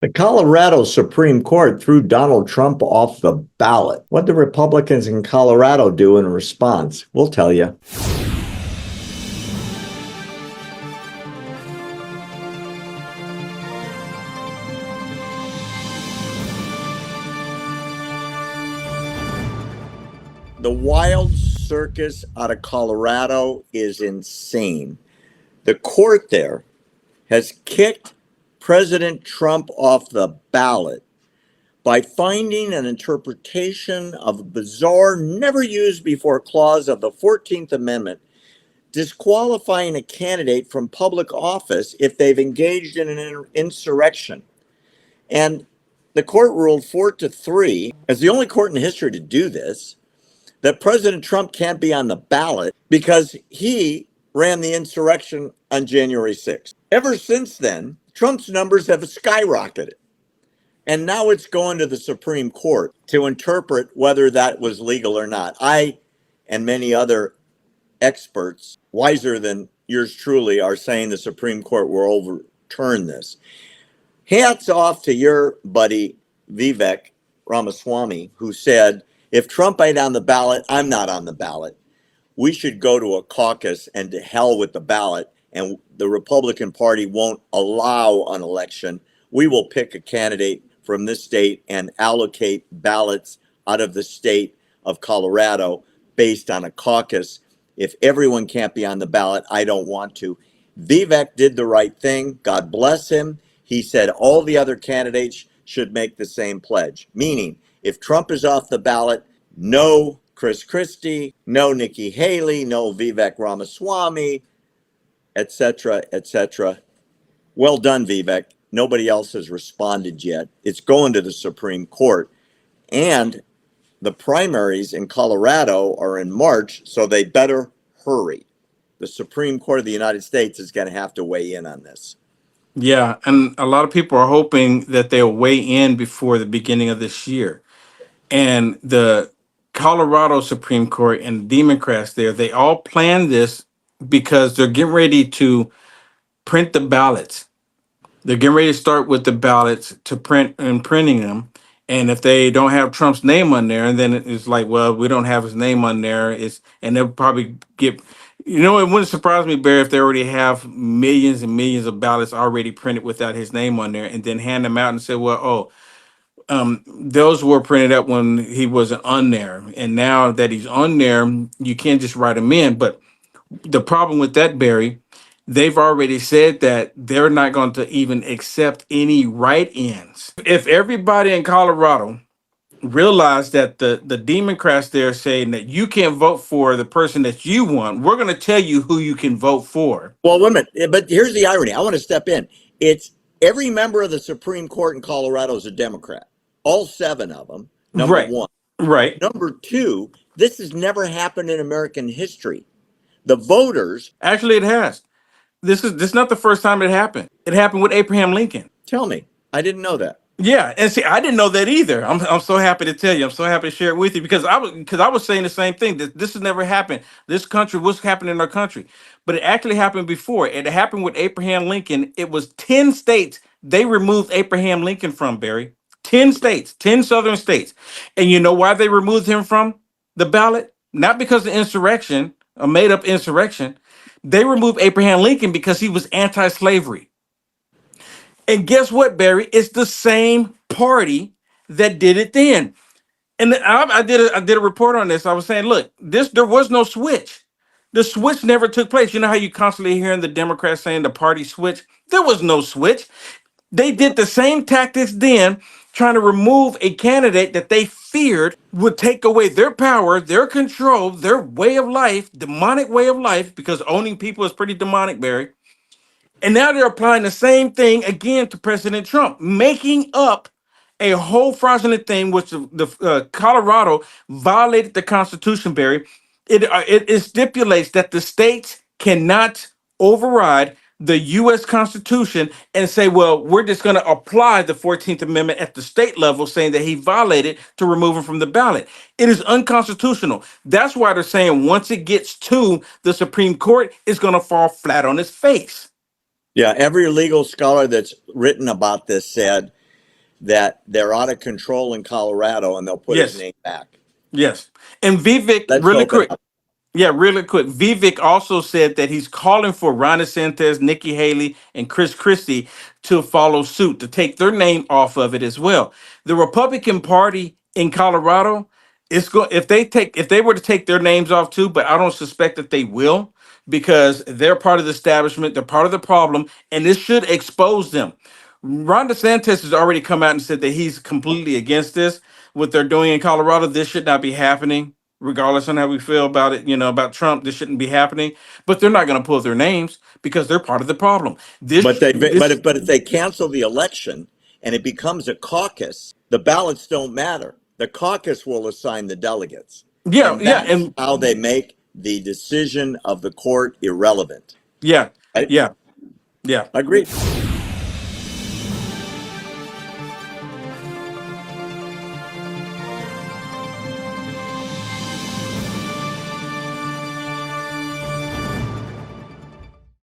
The Colorado Supreme Court threw Donald Trump off the ballot. What did Republicans in Colorado do in response? We'll tell you. The wild circus out of Colorado is insane. The court there has kicked President Trump off the ballot by finding an interpretation of a bizarre, never used before clause of the 14th Amendment, disqualifying a candidate from public office if they've engaged in an insurrection. And the court ruled 4-3, as the only court in history to do this, that President Trump can't be on the ballot because he ran the insurrection on January 6th. Ever since then, Trump's numbers have skyrocketed. And now it's going to the Supreme Court to interpret whether that was legal or not. I and many other experts, wiser than yours truly, are saying the Supreme Court will overturn this. Hats off to your buddy, Vivek Ramaswamy, who said, if Trump ain't on the ballot, I'm not on the ballot. We should go to a caucus and to hell with the ballot, and the Republican Party won't allow an election. We will pick a candidate from this state and allocate ballots out of the state of Colorado based on a caucus. If everyone can't be on the ballot, I don't want to. Vivek did the right thing. God bless him. He said all the other candidates should make the same pledge, meaning if Trump is off the ballot, no Chris Christie, no Nikki Haley, no Vivek Ramaswamy, etc., etc. Well done, Vivek. Nobody else has responded yet. It's going to the Supreme Court. And the primaries in Colorado are in March, so they better hurry. The Supreme Court of the United States is going to have to weigh in on this. Yeah, and a lot of people are hoping that they'll weigh in before the beginning of this year. And the Colorado Supreme Court and Democrats there, they all planned this because they're getting ready to print the ballots. They're getting ready to start with the ballots to print and printing them. And if they don't have Trump's name on there, and then it's like, well, we don't have his name on there. And they'll probably get, it wouldn't surprise me, Barry, if they already have millions and millions of ballots already printed without his name on there, and then hand them out and say, well, those were printed up when he wasn't on there. And now that he's on there, you can't just write him in. But the problem with that, Barry, they've already said that they're not going to even accept any write-ins. If everybody in Colorado realized that the Democrats there saying that you can't vote for the person that you want, we're going to tell you who you can vote for. Well, wait a minute. But here's the irony. I want to step in. It's every member of the Supreme Court in Colorado is a Democrat. All 7 of them, number Right. 1. Right. Number 2, this has never happened in American history. The voters. Actually, it has. This is not the first time it happened. It happened with Abraham Lincoln. Tell me. I didn't know that. Yeah, and see, I didn't know that either. I'm so happy to tell you. I'm so happy to share it with you because I was saying the same thing, that this has never happened. This country, what's happening in our country, but it actually happened before. It happened with Abraham Lincoln. It was 10 states they removed Abraham Lincoln from, Barry. 10 states, 10 southern states, and you know why they removed him from the ballot? Not because of insurrection, a made-up insurrection. They removed Abraham Lincoln because he was anti-slavery. And guess what, Barry? It's the same party that did it then. And I did a report on this. I was saying, look, there was no switch. The switch never took place. You know how you constantly hearing the Democrats saying the party switch? There was no switch. They did the same tactics then, trying to remove a candidate that they feared would take away their power, their control, their way of life, demonic way of life, because owning people is pretty demonic, Barry. And now they're applying the same thing again to President Trump, making up a whole fraudulent thing, which the Colorado violated the Constitution, Barry. It stipulates that the states cannot override the U.S. Constitution and say, well, we're just going to apply the 14th Amendment at the state level, saying that he violated to remove him from the ballot. It is unconstitutional. That's why they're saying once it gets to the Supreme Court, it's going to fall flat on its face. Yeah, every legal scholar that's written about this said that they're out of control in Colorado and they'll put his Yes, name back. yes. And Vivek, Let's really hope it quick. happens. Yeah, really quick. Vivek also said that he's calling for Ron DeSantis, Nikki Haley, and Chris Christie to follow suit, to take their name off of it as well. The Republican Party in Colorado is going if they were to take their names off too, but I don't suspect that they will because they're part of the establishment, they're part of the problem, and this should expose them. Ron DeSantis has already come out and said that he's completely against this. What they're doing in Colorado, this should not be happening regardless on how we feel about it, about Trump, this shouldn't be happening. But they're not going to pull their names because they're part of the problem. But This, they this, but if they cancel the election and it becomes a caucus, the ballots don't matter. The caucus will assign the delegates, yeah, and yeah, that's and how they make the decision of the court irrelevant. yeah, Right? yeah, yeah. Agreed.